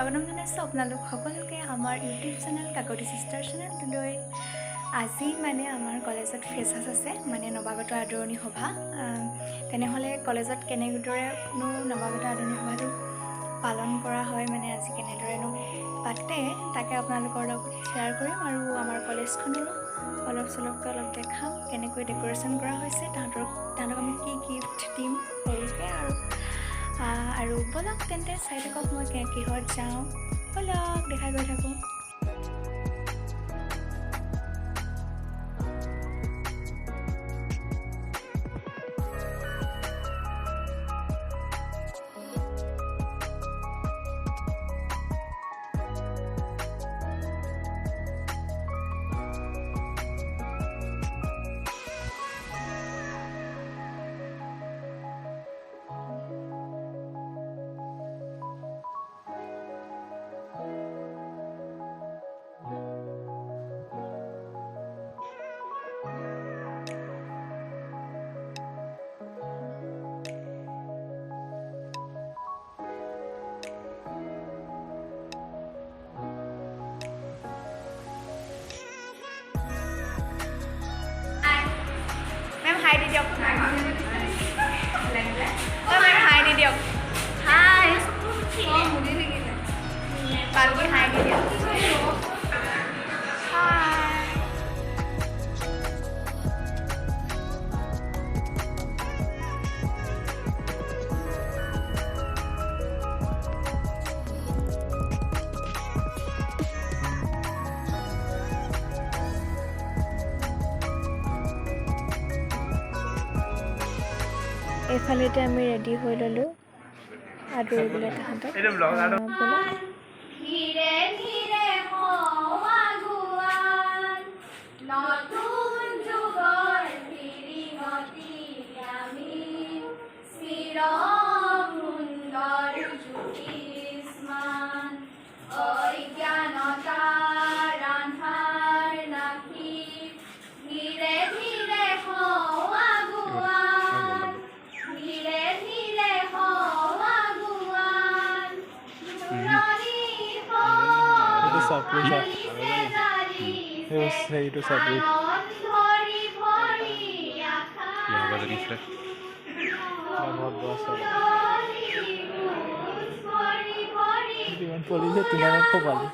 স্বাগতম জনাইছোঁ আপোনালোক সকলোকে আমাৰ ইউটিউব চেনেল কাকতি চিষ্টাৰ চেনেলটোলৈ। আজি মানে আমাৰ কলেজত ফ্ৰেছাৰ্ছ আছে, মানে নৱাগত আদৰণি সভা। তেনেহ'লে কলেজত কেনেদৰেনো নৱাগত আদৰণি সভাটো পালন কৰা হয়, মানে আজি কেনেদৰেনো পাতে তাকে আপোনালোকৰ লগত শ্বেয়াৰ কৰিম, আৰু আমাৰ কলেজখনৰো অলপ দেখাম কেনেকৈ ডেক'ৰেশ্যন কৰা হৈছে, তাহাঁতক আমি কি গিফ্ট দিম সৰুকৈ। আৰু ব'লক তেন্তে চাই থাকক মই কিহত যাওঁ, ব'লক দেখাই গৈ থাকোঁ। হাই দি দিয়ক, হাই দি দিয়ক, হাই বালকি হাই দি দিয়ক। এইফালেতে আমি ৰেডি হৈ ল'লোঁ আদৰিবলৈ তাহাঁতক। ধীৰে ধীৰে নতুন যুগৰ পিৰিঙতি আমি চিৰ সুন্দৰ জ্যোতিষ্মান অজ্ঞানতা ৰান্ধাৰ নাকি ধীৰে ধীৰে সেইটো চাবি পলিছে তোমাৰ কপালি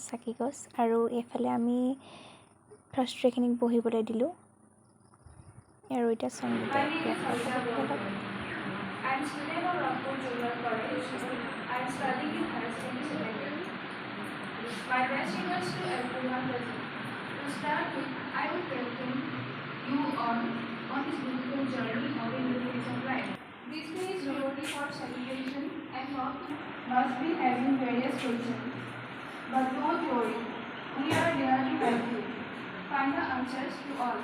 চাকি গছ, আৰু এইফালে আমি ফাৰ্ষ্টখিনিক বহিবলৈ দিলোঁ, আৰু এতিয়া Sangeeta I'm student of Rampur Junior College. I am studying in higher studies secondary. My best regards to everyone present. To start with, I would welcome you on this beautiful journey of Indonesian life. This day is purely for celebration and not must be having various questions. But don't worry, we are there to help you find the answers to all.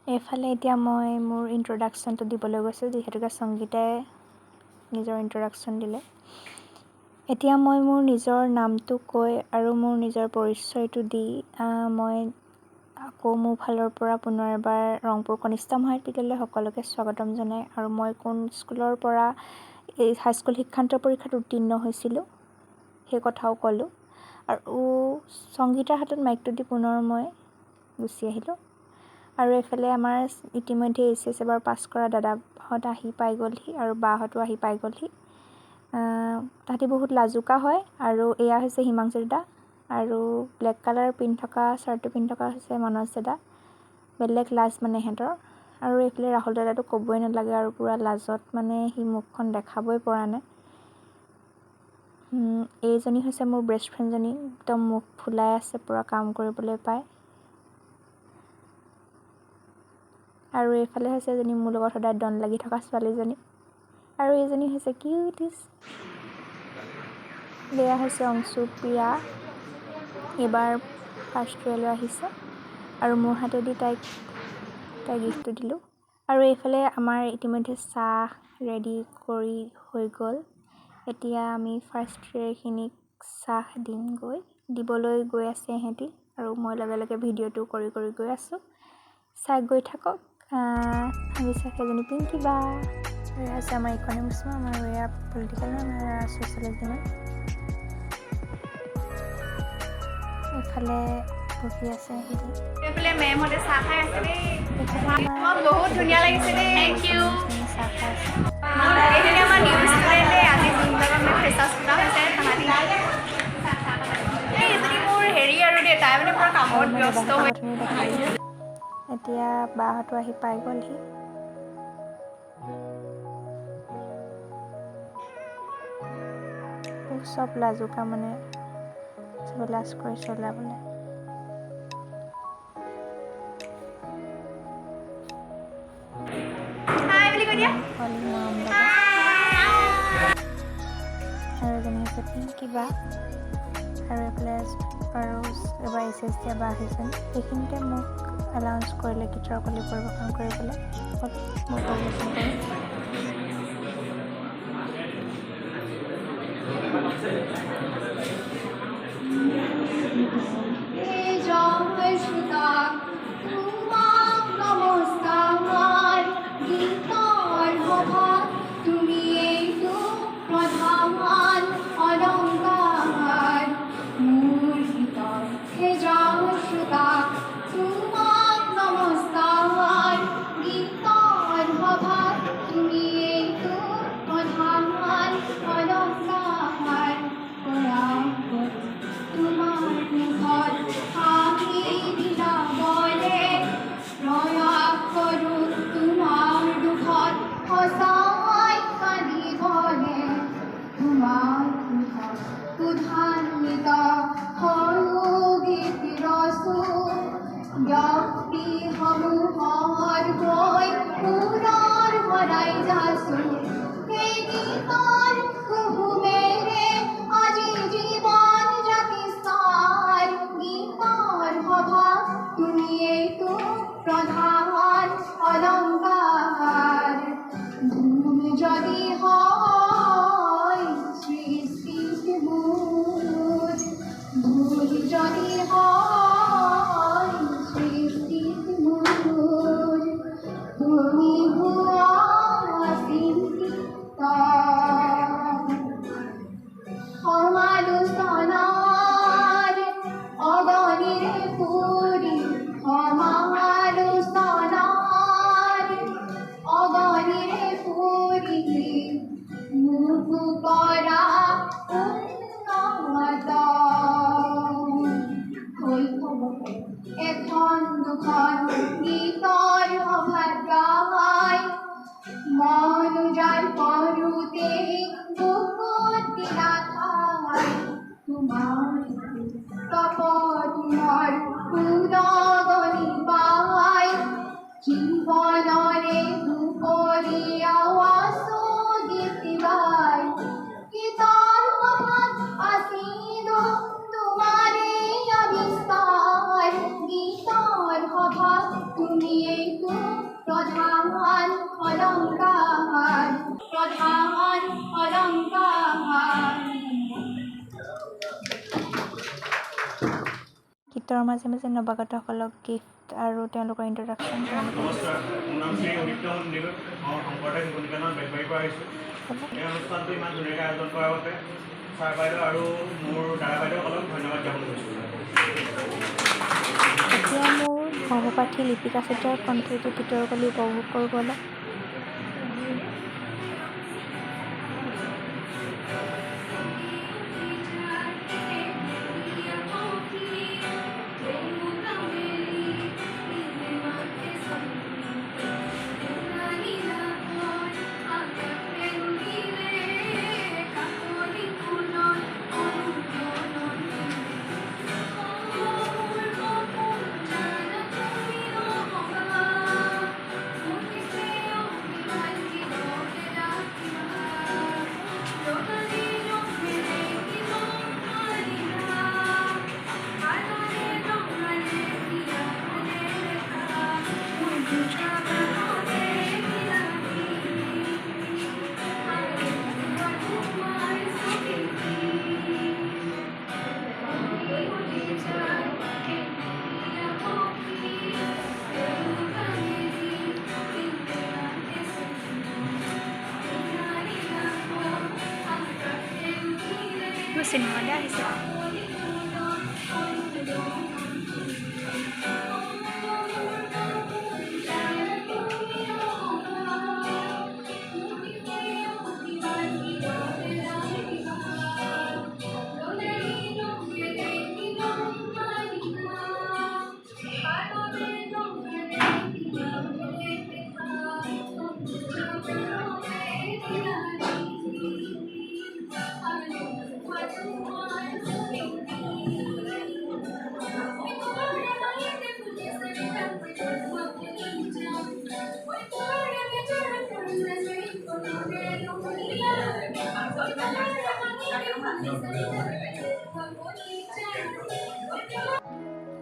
এইফালে এতিয়া মই মোৰ ইন্ট্ৰডাকশ্যনটো দিবলৈ গৈছোঁ, যিহেতুকে সংগীতাই নিজৰ introduction দিলে। এতিয়া মই মোৰ নিজৰ নামটো কৈ আৰু মোৰ নিজৰ পৰিচয়টো দি মই আকৌ মোৰ ফালৰ পৰা পুনৰ এবাৰ ৰংপুৰ কনিষ্ঠ মহাবিদ্যালয় সকলোকে স্বাগতম জনাই আৰু মই কোন স্কুলৰ পৰা এই হাইস্কুল শিক্ষান্ত পৰীক্ষাত উত্তীৰ্ণ হৈছিলোঁ সেই কথাও ক'লোঁ। আৰু সংগীতাৰ হাতত মাইকটো দি পুনৰ মই গুচি আহিলোঁ। আৰু এইফালে আমাৰ ইতিমধ্যে HSC এবাৰ পাছ কৰা দাদাহঁত আহি পাই গ'লহি আৰু বাহঁতো আহি পাই গ'লহি। তাহাঁতি বহুত লাজুকা হয়। আৰু এয়া হৈছে হিমাংশু দাদা আৰু ব্লেক কালাৰ পিন্ধি থকা শ্বাৰ্টটো পিন্ধি থকা হৈছে মনোজ দাদা। বেলেগ লাজ মানে সিহঁতৰ। আৰু এইফালে ৰাহুল দাদাটো ক'বই নালাগে আৰু পূৰা লাজত মানে সি মুখখন দেখাবই পৰা নাই। এইজনী হৈছে মোৰ বেষ্ট ফ্ৰেণ্ডজনী, একদম মুখ ফুলাই আছে পূৰা কাম কৰিবলৈ পায়। আৰু এইফালে হৈছে এজনী মোৰ লগত সদায় দন লাগি থকা ছোৱালীজনী। আৰু এইজনী হৈছে কিউটিছ। এয়া হৈছে অংশু প্ৰিয়া, এইবাৰ ফাৰ্ষ্ট ইয়েৰলৈ আহিছে আৰু মোৰ হাতেদি তাইক গিফ্টটো দিলোঁ। আৰু এইফালে আমাৰ ইতিমধ্যে চাহ ৰেডি কৰি হৈ গ'ল। এতিয়া আমি ফাৰ্ষ্ট ইয়েৰখিনিক চাহ দিবলৈ গৈ আছে সিহঁতি আৰু মই লগে লগে ভিডিঅ'টো কৰি গৈ আছোঁ। চাই গৈ থাকক। ভাবিছা সেইজনী পিংকি বা এয়া আছে আমাৰ ইকনমিক্স আমাৰ এয়া পলিটিকেল ছ'চিয়লজি মেম। এইফালে বহি আছে সিহঁতি। এইফালে মেমহঁতে চাহ খাই আছে দেই। বহুত ধুনীয়া লাগিছে দেই। Thank you. চাহ খাই আছে। এইখিনি আমাৰ নিউ ষ্টুডেণ্টে আজি যোনবিলাক আমি ফ্ৰেছাৰ্ছ পতা হৈছে তাহাঁতি এইজনী মোৰ হেৰি আৰু দেই তাই মানে পুৰা কামত ব্যস্ত হৈ এতিয়া বাহঁতো আহি পাই গ'লহি। চব লাজুকা মানে চবে লাজ কৰি চলাবলৈ। হাই বুলি কৈ দিয়া। পোৱালি মৰম লগা আৰু এজনী হৈছে পিংকি বা আৰু এইফালে আৰু এবাৰ SSC বা আহিছে। এইখিনিতে মোক এলাউন্স কৰিলে গীতৰকলি পৰিৱেশন কৰিবলৈ। মই পৰিৱেশন কৰিম। গীতৰ মাজে মাজে নৱাগতসকলক গিফ্ট আৰু তেওঁলোকৰ ইন্ট্ৰডাকশ্যন নমস্কাৰ, মোৰ নাম শ্ৰী অদিত্য সন্দিকৈ। মই শংকৰদেৱ শিশু নিকেতন বেলবাৰীৰ পৰা আহিছোঁ। এই অনুষ্ঠানটো ইমান ধুনীয়াকৈ আয়োজন কৰাৰ বাবে ছাৰ বাইদেউ আৰু মোৰ দাদা বাইদেউসকলক ধন্যবাদ জ্ঞাপন কৰিছোঁ। এতিয়া মোৰ সহপাঠী লিপিকা চেতিয়াৰ কণ্ঠেৰে গীতৰকলি উপভোগ কৰিবলৈ চিনেমালৈ আহিছে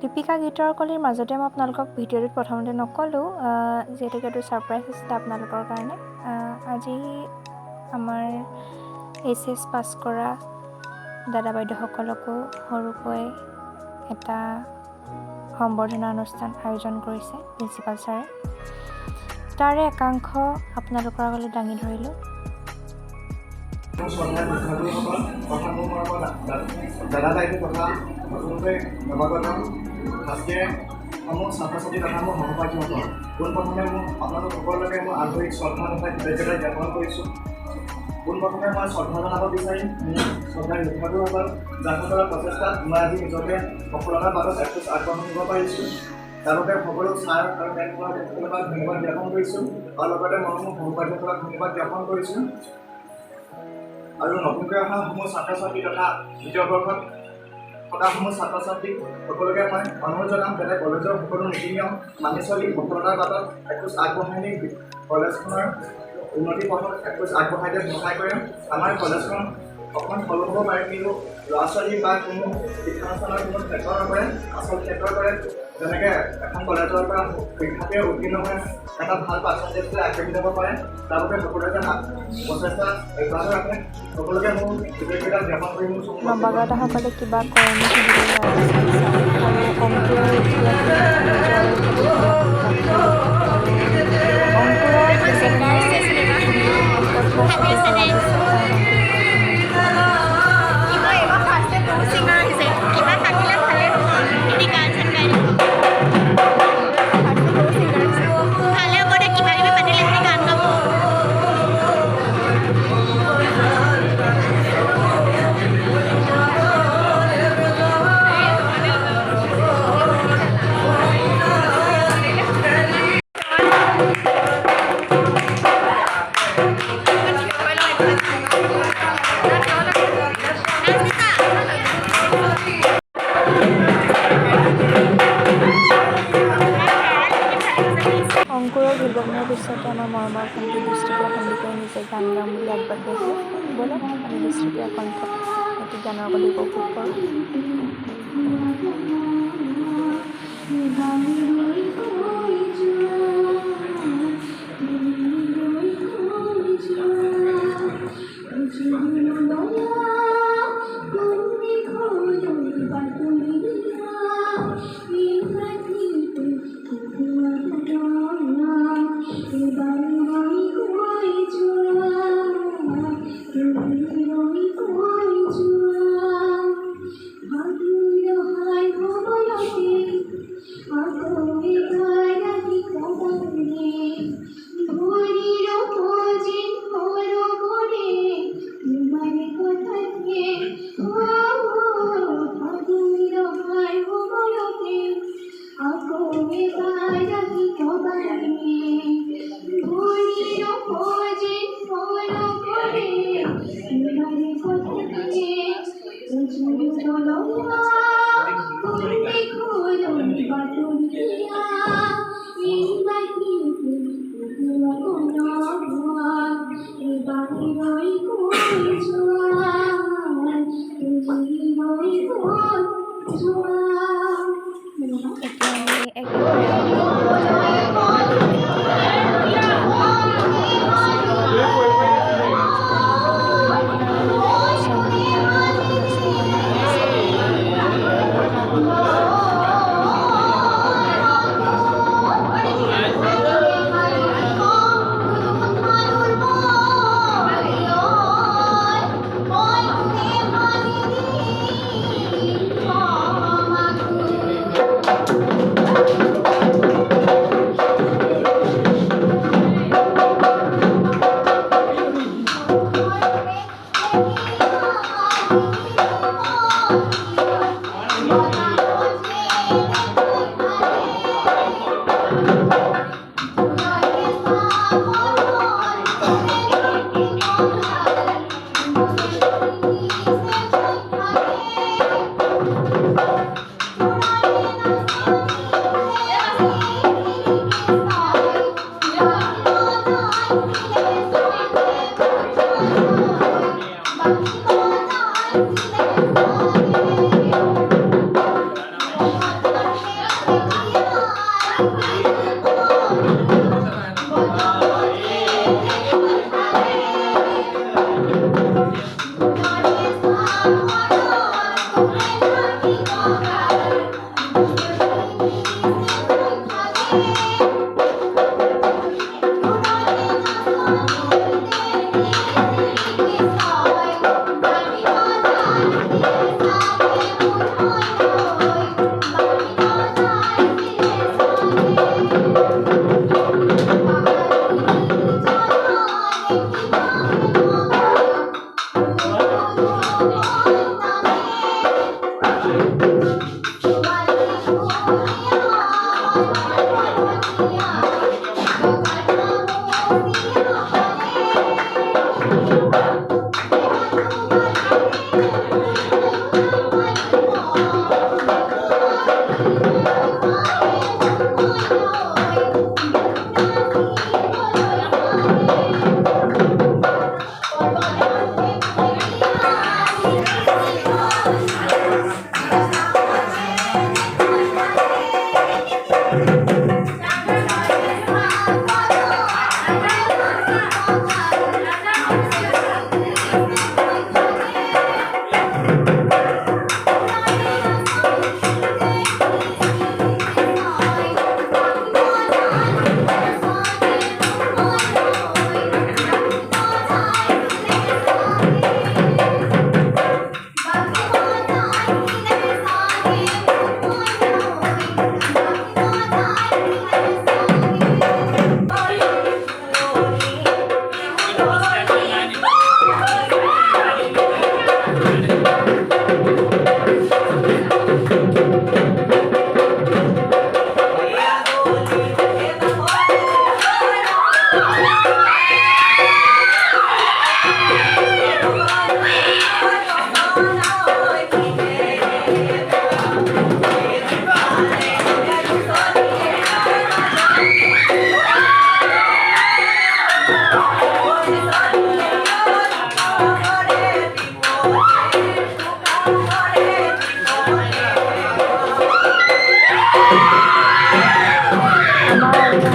দীপিকা গীতৰ কলিৰ মাজতে মই আপোনালোকক ভিডিঅ'টোত প্ৰথমতে নক'লোঁ যিহেতুকে এইটো ছাৰপ্ৰাইজ আছিলে আপোনালোকৰ কাৰণে আজি আমাৰ HSC পাছ কৰা দাদা বাইদেউসকলকো সৰুকৈ এটা সম্বৰ্ধনা অনুষ্ঠান আয়োজন কৰিছে প্ৰিন্সিপাল ছাৰে তাৰে একাংশ আপোনালোকৰ আগলৈ দাঙি ধৰিলোঁ দাদা বাইদেউ তথা নতুনকৈ নৱাগত আজকে সমূহ ছাত্ৰ ছাত্ৰী তথা মোৰ সহপাঠীসকল পোনপ্ৰথমে মোক আপোনালোক সকলোকে মই আন্তৰিক শ্ৰদ্ধা তথা কৃতজ্ঞতা জ্ঞাপন কৰিছোঁ পোনপ্ৰথমে মই শ্ৰদ্ধা জনাব বিচাৰিম শ্ৰদ্ধাৰ শিক্ষাগুৰুসকল যাৰ প্ৰচেষ্টাত মই আজি নিজকে সফলতাৰ বাটত এখোজ আগবঢ়াই নিব পাৰিছোঁ তাৰ বাবে সকলো ছাৰ আৰু মেমসকলক ধন্যবাদ জ্ঞাপন কৰিছোঁ আৰু লগতে মই মোৰ সহপাঠীসকলক ধন্যবাদ জ্ঞাপন কৰিছোঁ আৰু নতুনকৈ অহা সমূহ ছাত্ৰ ছাত্ৰী তথা দ্বিতীয় বৰ্ষত থকা সমূহ ছাত্ৰ ছাত্ৰীক সকলোকে মই অনুৰোধ জনাম যাতে কলেজৰ সকলো নীতি নিয়ম মানি চলি সফলতাৰ বাটত এখোজ আগবঢ়াই নি কলেজখনৰ উন্নতি পথত এখোজ আগবঢ়াই দিয়াত সহায় কৰে আমাৰ কলেজখন অকণমান সৰু হ'ব পাৰে কিন্তু ল'ৰা ছোৱালী বা কোনো শিক্ষানুষ্ঠানৰ কোনো ক্ষেত্ৰৰ নকৰে আচল ক্ষেত্ৰৰ কৰে যেনেকৈ এখন কলেজৰ পৰা শিক্ষাৰ্থীয়ে উত্তীৰ্ণ হৈ এটা ভাল পাৰ্চেণ্টেজ লৈ আগবাঢ়ি যাব পাৰে তাৰ বাবে সকলোৱে প্ৰচেষ্টা অব্যাহত ৰাখে সকলোকে মোৰ কৃতজ্ঞতা জ্ঞাপন কৰি মোৰ নৱাগতসকলে কিবা কৰ্মী অংকুৰৰ বিলবনৰ পিছতে আমাৰ মৰমৰ ভণ্টি দৃষ্টিপ্ৰিয়া সন্দিকৈ নিজে গান গাম বুলি আগবাঢ়ি আছে ব'লক আমি দৃষ্টিপ্ৰিয়া কণ্ঠত এটি গানৰ কলি উপভোগ কৰোঁ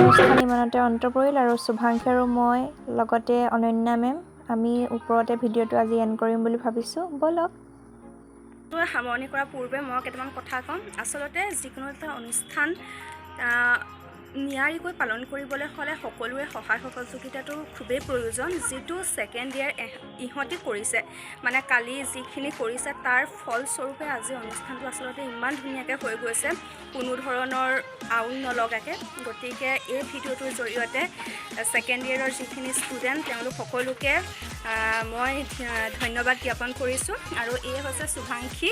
অনুষ্ঠান ইমানতে অন্ত পৰিল আৰু শুভাংশী আৰু মই লগতে অনন্যা মেম আমি ওপৰতে ভিডিঅ'টো আজি এণ্ড কৰিম বুলি ভাবিছোঁ ব'লক সামৰণি কৰাৰ পূৰ্বে মই কেইটামান কথা ক'ম আচলতে যিকোনো এটা অনুষ্ঠান নিয়াৰিকৈ পালন কৰিবলৈ হ'লে সকলোৰে সহায় সহযোগিতাটো খুবেই প্ৰয়োজন যিটো ছেকেণ্ড ইয়াৰ ইহঁতি কৰিছে মানে কালি যিখিনি কৰিছে তাৰ ফলস্বৰূপে আজি অনুষ্ঠানটো আচলতে ইমান ধুনীয়াকৈ হৈ গৈছে কোনো ধৰণৰ আউল নলগাকৈ গতিকে এই ভিডিঅ'টোৰ জৰিয়তে ছেকেণ্ড ইয়াৰৰ যিখিনি ষ্টুডেণ্ট তেওঁলোক সকলোকে মই ধন্যবাদ জ্ঞাপন কৰিছোঁ আৰু এই হৈছে শুভাংশী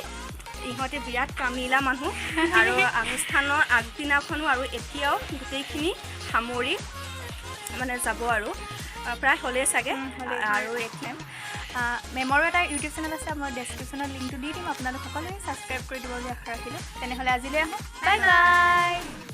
ইহঁতে বিৰাট কামিলা মানুহ আৰু অনুষ্ঠানৰ আগদিনাখনো আৰু এতিয়াও গোটেইখিনি সামৰি মানে যাব আৰু প্ৰায় হ'লেই চাগে আৰু এতিয়া মেমৰো এটা ইউটিউব চেনেল আছে মই ডেছক্ৰিপশ্যনত লিংকটো দি দিম আপোনালোক সকলোৱে ছাবস্ক্ৰাইব কৰি দিব বুলি আশা ৰাখিলোঁ তেনেহ'লে আজিলৈ আহোঁ বাই বাই